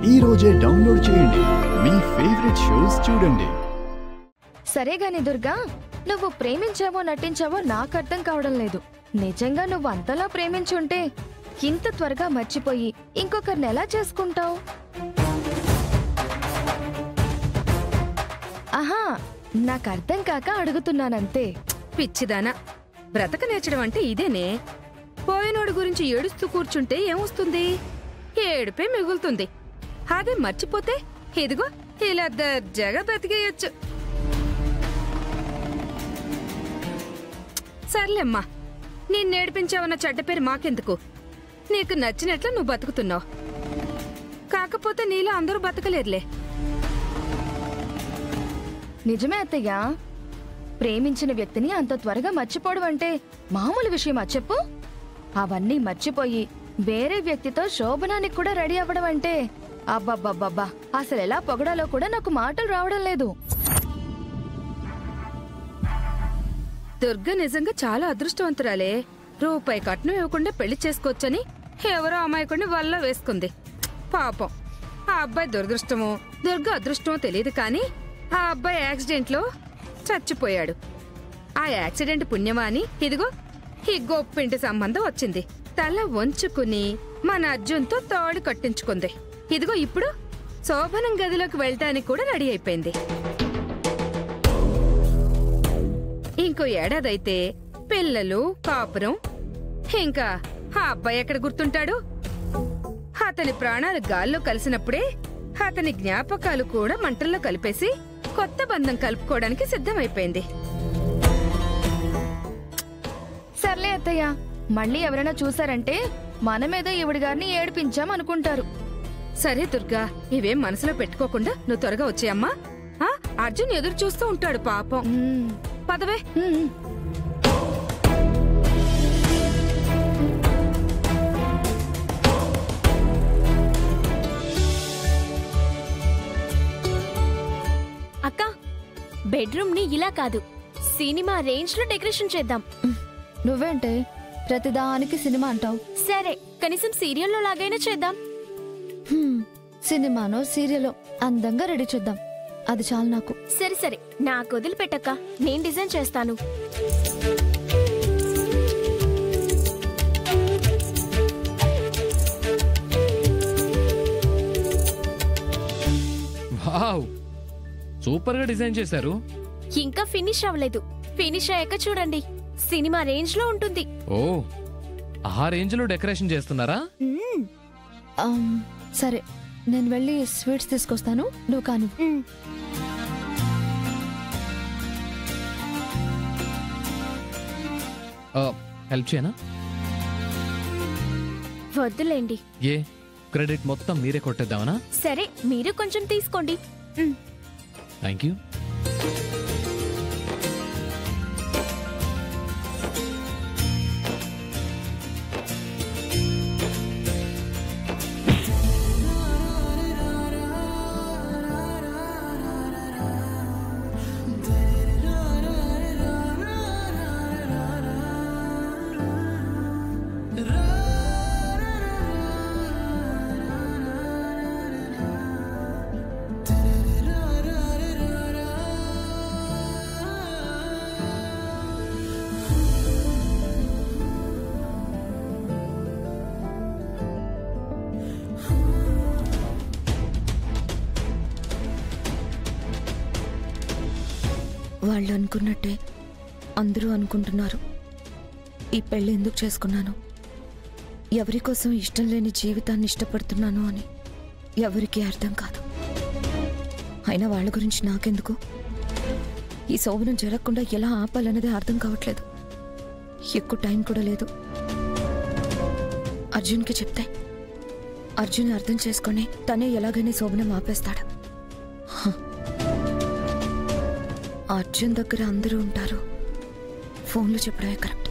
ఈ రోజే డౌన్లోడ్ చేయండి. మీ ఫేవరెట్ షోస్ చూడండి. సరేగాని దుర్గా, నువ్వు ప్రేమించావో నటించావో నాకు అర్థం కావడం లేదు. నిజంగా నువ్వు అంతలా ప్రేమించుంటే ఇంత త్వరగా మర్చిపోయి ఇంకొకరిని ఎలా చేసుకుంటావు? ఆహా, నాకు అర్థం కాక అడుగుతున్నానంతే. పిచ్చిదానా, బ్రతక నేర్చడం అంటే ఇదేనే. పోయినోడు గురించి ఏడుస్తూ కూర్చుంటే ఏమొస్తుంది? ఏడుపే మిగులుతుంది. అదే మర్చిపోతే ఇదిగో ఇలా దర్జాగా బ్రతికేయచ్చు. సర్లేమ్మా, నేర్పించావన్న చెడ్డ పేరు మాకెందుకు? నీకు నచ్చినట్లు నువ్వు బతుకుతున్నావు. కాకపోతే నీలో అందరూ బతకలేరులే. నిజమే అత్తయ్య, ప్రేమించిన వ్యక్తిని అంత త్వరగా మర్చిపోవడం అంటే మామూలు విషయమా చెప్పు? అవన్నీ మర్చిపోయి వేరే వ్యక్తితో శోభనానికి కూడా రెడీ అవ్వడం అంటే అబ్బబ్బబ్బబ్బా, అసలు ఎలా పొగడాలో కూడా నాకు మాటలు రావడం లేదు. దుర్గ నిజంగా చాలా అదృష్టవంతురాలే. రూపాయి కట్నం ఇవ్వకుండా పెళ్లి చేసుకోవచ్చని ఎవరో అమాయకుడిని వల్ల వేసుకుంది. పాపం ఆ అబ్బాయి దురదృష్టమో దుర్గ అదృష్టమో తెలియదు, కానీ ఆ అబ్బాయి యాక్సిడెంట్ లో చచ్చిపోయాడు. ఆ యాక్సిడెంట్ పుణ్యమా అని ఇదిగో ఈ గొప్పింటి సంబంధం వచ్చింది. తల వంచుకుని మన అర్జున్తో తోడు కట్టించుకుంది. ఇదిగో ఇప్పుడు శోభనం గదిలోకి వెళ్ళటానికి కూడా రెడీ అయిపోయింది. ఇంకో ఏడాదైతే పిల్లలు, కాపురం. ఇంకా ఆ అబ్బాయి ఎక్కడ గుర్తుంటాడు? అతని ప్రాణాలు గాల్లో కలిసినప్పుడే అతని జ్ఞాపకాలు కూడా మంటల్లో కలిపేసి కొత్త బంధం కలుపుకోవడానికి సిద్ధమైపోయింది. సర్లే అత్తయ్య, మళ్ళీ ఎవరైనా చూసారంటే మనమేదో ఈవిడి గారిని ఏడిపించాం అనుకుంటారు. సరే దుర్గా, ఇవేం మనసులో పెట్టుకోకుండా నువ్వు త్వరగా వచ్చేయమ్మా. అర్జున్ ఎదురు చూస్తూ ఉంటాడు పాపం. పదవే. అక్క, బెడ్రూమ్ ని ఇలా కాదు, సినిమా రేంజ్ లో డెకరేషన్ చేద్దాం. నువ్వేంటే ప్రతిదానికి సినిమా అంటావు? సరే, కనీసం సీరియల్లో లాగైనా చేద్దాం. సినిమానో సీరియలో అందంగా రెడీ చేద్దాం, అది చాలు నాకు. సరే సరే, నాకు వదిలిపెట్టక్క, నేను డిజైన్ చేస్తాను. వావ్, సూపర్ గా డిజైన్ చేశారు. ఇంకా ఫినిష్ అవ్వలేదు. ఫినిష్ అయ్యాక చూడండి, సినిమా రేంజ్ లో ఉంటుంది. ఓ, ఆ రేంజ్ లో డెకరేషన్ చేస్తున్నారా? సరే, నేను వెళ్ళి స్వీట్స్ తీసుకొస్తాను, నువ్వు కాను. హెల్ప్ చేయనా? వద్దులేండి. ఏ, క్రెడిట్ మొత్తం మీరే కొట్టేద్దామనా? సరే, మీరు కొంచెం తీసుకోండి. Thank you. వాళ్ళు అనుకున్నట్టే అందరూ అనుకుంటున్నారు. ఈ పెళ్లి ఎందుకు చేసుకున్నాను, ఎవరి కోసం ఇష్టం లేని జీవితాన్ని ఇష్టపడుతున్నాను అని ఎవరికీ అర్థం కాదు. అయినా వాళ్ళ గురించి నాకెందుకు? ఈ శోభనం జరగకుండా ఎలా ఆపాలన్నది అర్థం కావట్లేదు. ఎక్కువ టైం కూడా లేదు. అర్జున్కి చెప్తే అర్జున్ అర్థం చేసుకుని తనే ఎలాగైనా శోభనం ఆపేస్తాడు. అర్జున్ దగ్గర అందరూ ఉంటారు, ఫోన్లో చెప్పడమే కరెక్ట్.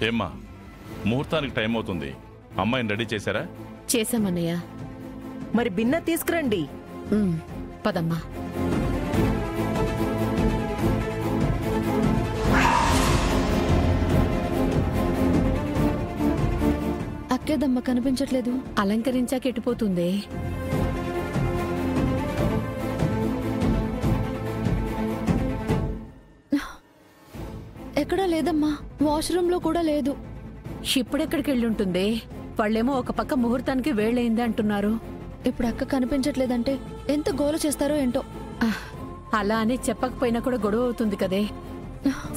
ఏమ్మా, ముహూర్తానికి టైం అవుతుంది. అమ్మాయిని రెడీ చేశారా? చేశామన్నయ్య. మరి బిన్న తీసుకురండి. పదమ్మా. అక్కేదమ్మ కనిపించట్లేదు. అలంకరించాక ఎట్టిపోతుంది. ఎక్కడా లేదమ్మా, వాష్రూమ్ లో కూడా లేదు. ఇప్పుడెక్కడికి వెళ్ళుంటుంది? వాళ్ళేమో ఒక పక్క ముహూర్తానికి వేళయింది అంటున్నారు. ఇప్పుడు అక్క కనిపించట్లేదంటే ఎంత గోల చేస్తారో ఏంటో. అలా అని చెప్పకపోయినా కూడా గొడవ అవుతుంది కదే.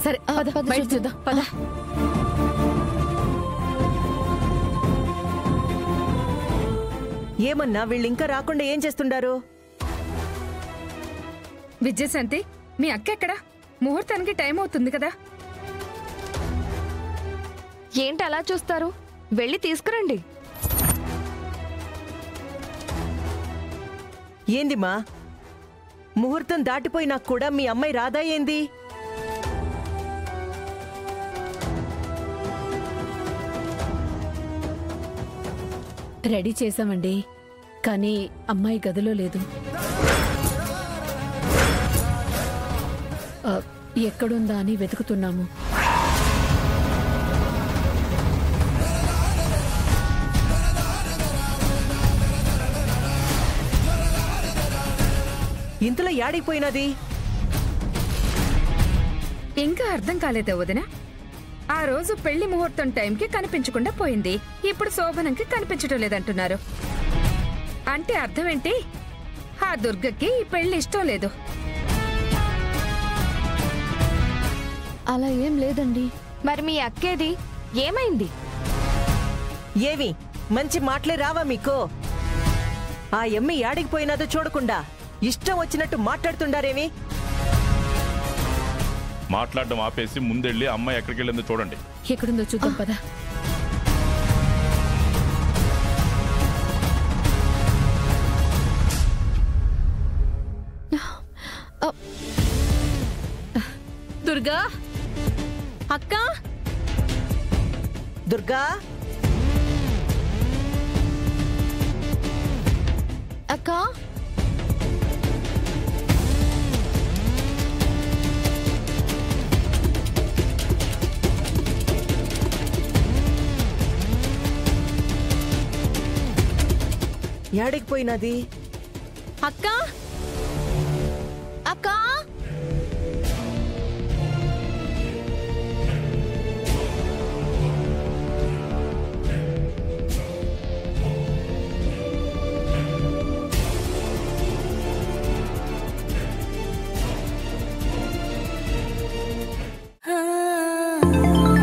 సరే పద, బయట చూద్దాం పద. ఏమన్నా వీళ్ళింకా రాకుండా ఏం చేస్తుండారు? విజయశాంతి, మీ అక్క ఎక్కడా? ముహూర్తానికి టైం అవుతుంది కదా. ఏంటి అలా చూస్తారు? వెళ్ళి తీసుకురండి. ఏందిమా, ముహూర్తం దాటిపోయినా కూడా మీ అమ్మాయి రాదా ఏంది? రెడీ చేశామండి, కానీ అమ్మాయి గదిలో లేదు. ఎక్కడుందా అని వెతుకుతున్నాము. ఇంతలో యాడికిపోయినది? ఇంకా అర్థం కాలేదా వదిన? ఆ రోజు పెళ్లి ముహూర్తం టైంకి కనిపించకుండా పోయింది. ఇప్పుడు శోభనంకి కనిపించడం లేదంటున్నారు. అంటే అర్థం ఏంటి? ఆ దుర్గకి ఈ పెళ్లి ఇష్టం లేదు. అలా ఏం లేదండి. మరి మీ అక్కేది ఏమైంది? ఏవి మంచి మాటలే రావా మీకు? ఆ ఎమ్మి యాడికిపోయినాదో చూడకుండా ఇష్టం వచ్చినట్టు మాట్లాడుతుండారేమి? మాట్లాడడం ఆపేసి ముందెళ్ళి అమ్మాయి ఎక్కడికి వెళ్ళిందో చూడండి. ఎక్కడుందో చూద్దాం పద. దుర్గా, అక్క, దుర్గా, అక్క, యాడికిపోయినది? అక్క, అక్క. ఆ